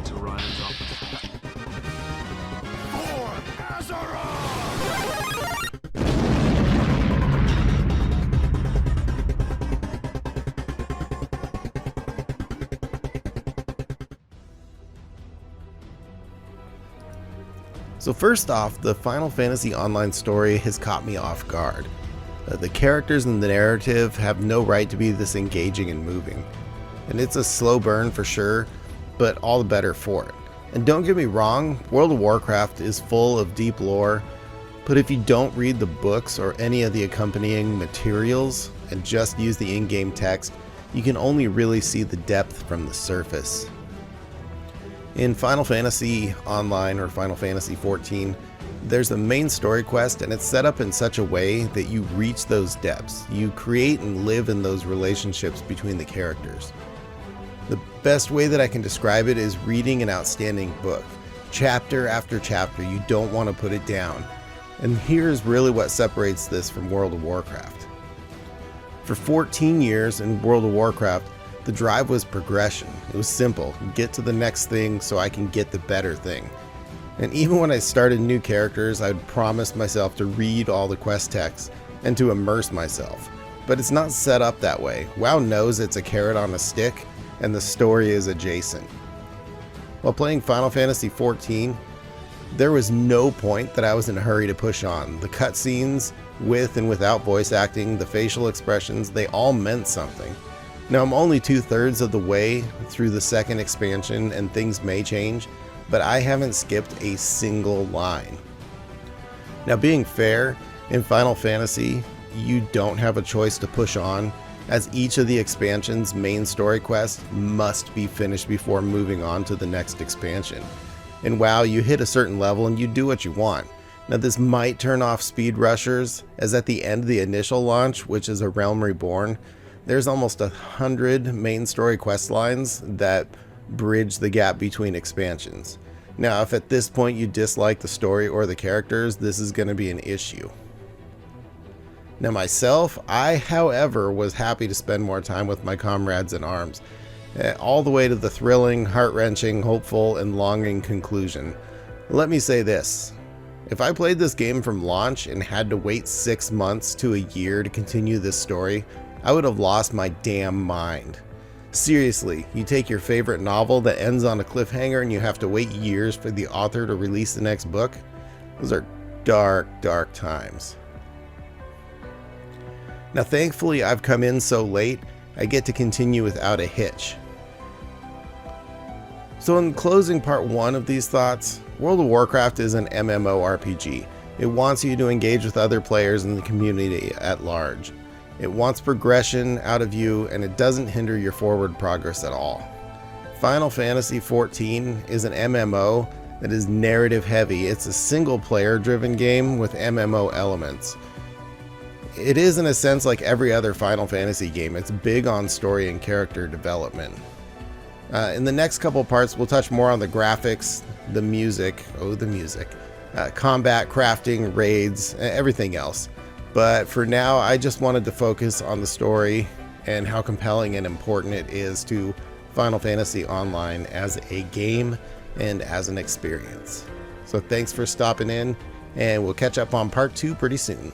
right to Ryan's office. For Azeroth! So first off, the Final Fantasy Online story has caught me off guard. The characters and the narrative have no right to be this engaging and moving. And it's a slow burn for sure, but all the better for it. And don't get me wrong, World of Warcraft is full of deep lore, but if you don't read the books or any of the accompanying materials and just use the in-game text, you can only really see the depth from the surface. In Final Fantasy Online or Final Fantasy XIV, there's a main story quest and it's set up in such a way that you reach those depths. You create and live in those relationships between the characters. The best way that I can describe it is reading an outstanding book. Chapter after chapter, you don't want to put it down. And here's really what separates this from World of Warcraft. For 14 years in World of Warcraft, the drive was progression. It was simple. Get to the next thing so I can get the better thing. And even when I started new characters, I'd promised myself to read all the quest texts and to immerse myself. But it's not set up that way. WoW knows it's a carrot on a stick, and the story is adjacent. While playing Final Fantasy XIV, there was no point that I was in a hurry to push on. The cutscenes, with and without voice acting, the facial expressions, they all meant something. Now I'm only 2/3 of the way through the second expansion and things may change, but I haven't skipped a single line. Now being fair, in Final Fantasy, you don't have a choice to push on, as each of the expansion's main story quests must be finished before moving on to the next expansion. In WoW, you hit a certain level and you do what you want. Now this might turn off speed rushers, as at the end of the initial launch, which is A Realm Reborn, there's almost 100 main story quest lines that bridge the gap between expansions. Now, if at this point you dislike the story or the characters, this is going to be an issue. Now myself, I, however, was happy to spend more time with my comrades in arms, all the way to the thrilling, heart-wrenching, hopeful, and longing conclusion. Let me say this. If I played this game from launch and had to wait 6 months to a year to continue this story, I would have lost my damn mind. Seriously, you take your favorite novel that ends on a cliffhanger and you have to wait years for the author to release the next book? Those are dark, dark times. Now thankfully I've come in so late, I get to continue without a hitch. So in closing part 1 of these thoughts, World of Warcraft is an MMORPG. It wants you to engage with other players in the community at large. It wants progression out of you, and it doesn't hinder your forward progress at all. Final Fantasy XIV is an MMO that is narrative heavy. It's a single player driven game with MMO elements. It is in a sense like every other Final Fantasy game. It's big on story and character development. In the next couple parts, we'll touch more on the graphics, the music, combat, crafting, raids, everything else. But for now, I just wanted to focus on the story and how compelling and important it is to Final Fantasy Online as a game and as an experience. So thanks for stopping in, and we'll catch up on part 2 pretty soon.